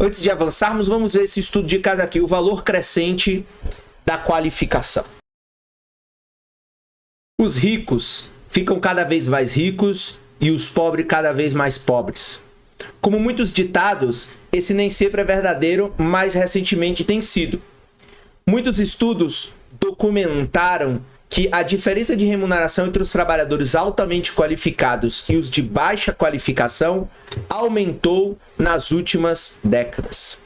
Antes de avançarmos, vamos ver esse estudo de caso aqui, o valor crescente da qualificação. Os ricos ficam cada vez mais ricos e os pobres cada vez mais pobres. Como muitos ditados, esse nem sempre é verdadeiro, mas recentemente tem sido. Muitos estudos documentaram que a diferença de remuneração entre os trabalhadores altamente qualificados e os de baixa qualificação aumentou nas últimas décadas.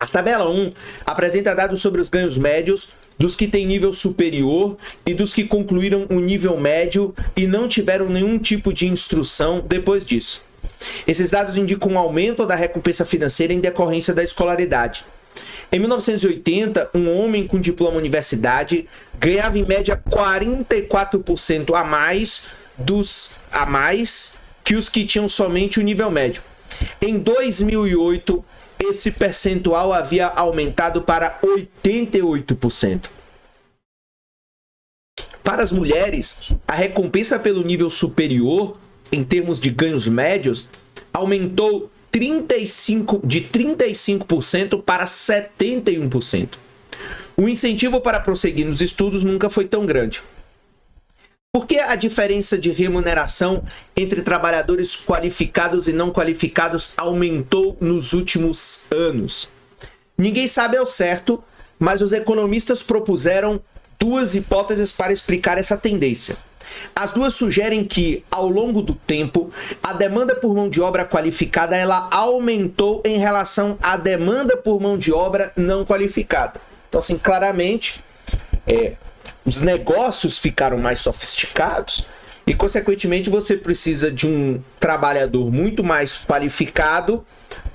A tabela 1 apresenta dados sobre os ganhos médios dos que têm nível superior e dos que concluíram o nível médio e não tiveram nenhum tipo de instrução depois disso. Esses dados indicam um aumento da recompensa financeira em decorrência da escolaridade. Em 1980, um homem com diploma universidade ganhava em média 44% a mais que os que tinham somente o nível médio. Em 2008, esse percentual havia aumentado para 88%. Para as mulheres, a recompensa pelo nível superior, em termos de ganhos médios, aumentou de 35% para 71%. O incentivo para prosseguir nos estudos nunca foi tão grande. Por que a diferença de remuneração entre trabalhadores qualificados e não qualificados aumentou nos últimos anos? Ninguém sabe ao certo, mas os economistas propuseram duas hipóteses para explicar essa tendência. As duas sugerem que, ao longo do tempo, a demanda por mão de obra qualificada ela aumentou em relação à demanda por mão de obra não qualificada. Então, assim, claramente, os negócios ficaram mais sofisticados e, consequentemente, você precisa de um trabalhador muito mais qualificado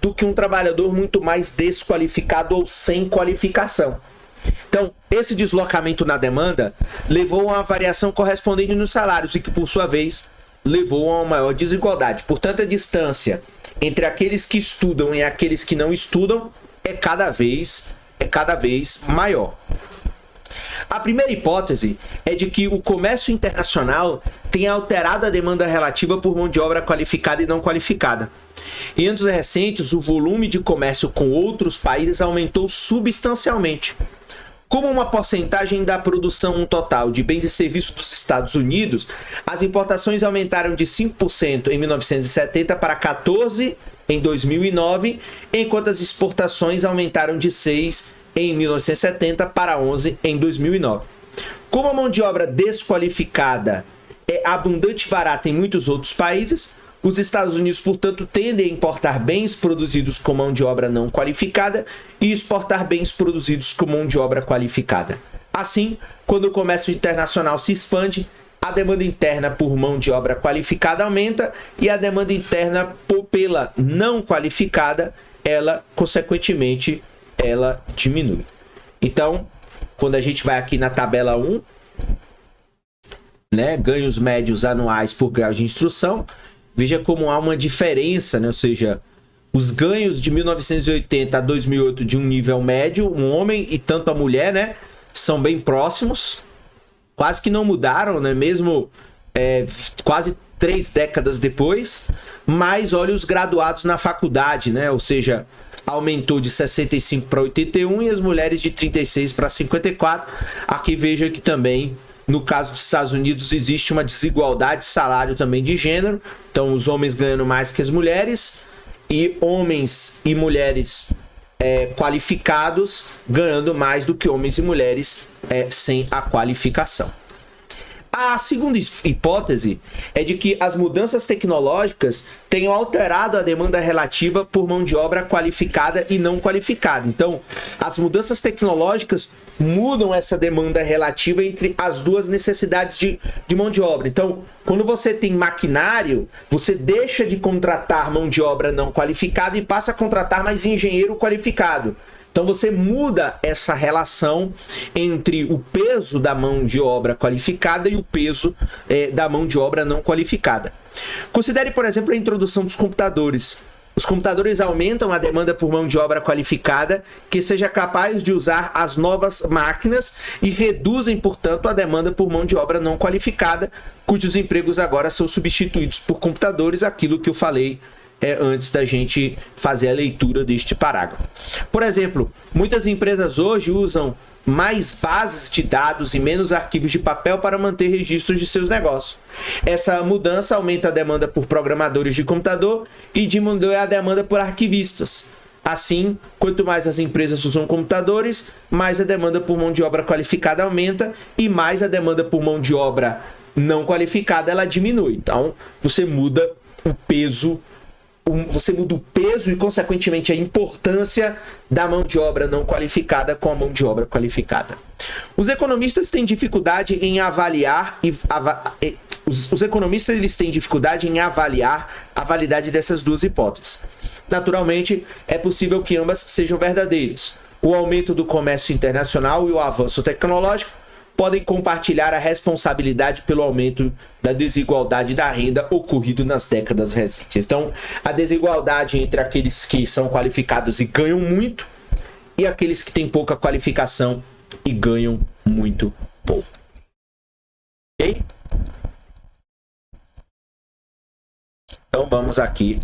do que um trabalhador muito mais desqualificado ou sem qualificação. Então, esse deslocamento na demanda levou a uma variação correspondente nos salários e que, por sua vez, levou a uma maior desigualdade. Portanto, a distância entre aqueles que estudam e aqueles que não estudam é cada vez maior. A primeira hipótese é de que o comércio internacional tem alterado a demanda relativa por mão de obra qualificada e não qualificada. Em anos recentes, o volume de comércio com outros países aumentou substancialmente. Como uma porcentagem da produção total de bens e serviços dos Estados Unidos, as importações aumentaram de 5% em 1970 para 14% em 2009, enquanto as exportações aumentaram de 6% em 1970 para 11% em 2009. Como a mão de obra desqualificada é abundante e barata em muitos outros países, os Estados Unidos, portanto, tendem a importar bens produzidos com mão de obra não qualificada e exportar bens produzidos com mão de obra qualificada. Assim, quando o comércio internacional se expande, a demanda interna por mão de obra qualificada aumenta e a demanda interna pela não qualificada, consequentemente, ela diminui. Então, quando a gente vai aqui na tabela 1, ganhos médios anuais por grau de instrução, veja como há uma diferença, ou seja, os ganhos de 1980 a 2008 de um nível médio, um homem e tanto a mulher, são bem próximos, quase que não mudaram, mesmo quase 3 décadas depois, mas olha os graduados na faculdade, ou seja, aumentou de 65 para 81 e as mulheres de 36 para 54. Aqui veja que também, no caso dos Estados Unidos, existe uma desigualdade de salário também de gênero. Então, os homens ganhando mais que as mulheres e homens e mulheres qualificados ganhando mais do que homens e mulheres sem a qualificação. A segunda hipótese é de que as mudanças tecnológicas tenham alterado a demanda relativa por mão de obra qualificada e não qualificada. Então, as mudanças tecnológicas mudam essa demanda relativa entre as duas necessidades de mão de obra. Então, quando você tem maquinário, você deixa de contratar mão de obra não qualificada e passa a contratar mais engenheiro qualificado. Então você muda essa relação entre o peso da mão de obra qualificada e o peso da mão de obra não qualificada. Considere, por exemplo, a introdução dos computadores. Os computadores aumentam a demanda por mão de obra qualificada que seja capaz de usar as novas máquinas e reduzem, portanto, a demanda por mão de obra não qualificada, cujos empregos agora são substituídos por computadores, aquilo que eu falei antes da gente fazer a leitura deste parágrafo. Por exemplo, muitas empresas hoje usam mais bases de dados e menos arquivos de papel para manter registros de seus negócios. Essa mudança aumenta a demanda por programadores de computador e diminui a demanda por arquivistas. Assim, quanto mais as empresas usam computadores, mais a demanda por mão de obra qualificada aumenta e mais a demanda por mão de obra não qualificada ela diminui. Então, você muda o peso e, consequentemente, a importância da mão de obra não qualificada com a mão de obra qualificada. Os economistas têm dificuldade em avaliar os economistas eles têm dificuldade em avaliar a validade dessas duas hipóteses. Naturalmente, é possível que ambas sejam verdadeiras. O aumento do comércio internacional e o avanço tecnológico podem compartilhar a responsabilidade pelo aumento da desigualdade da renda ocorrido nas décadas recentes. Então, a desigualdade entre aqueles que são qualificados e ganham muito e aqueles que têm pouca qualificação e ganham muito pouco. Ok? Então, vamos aqui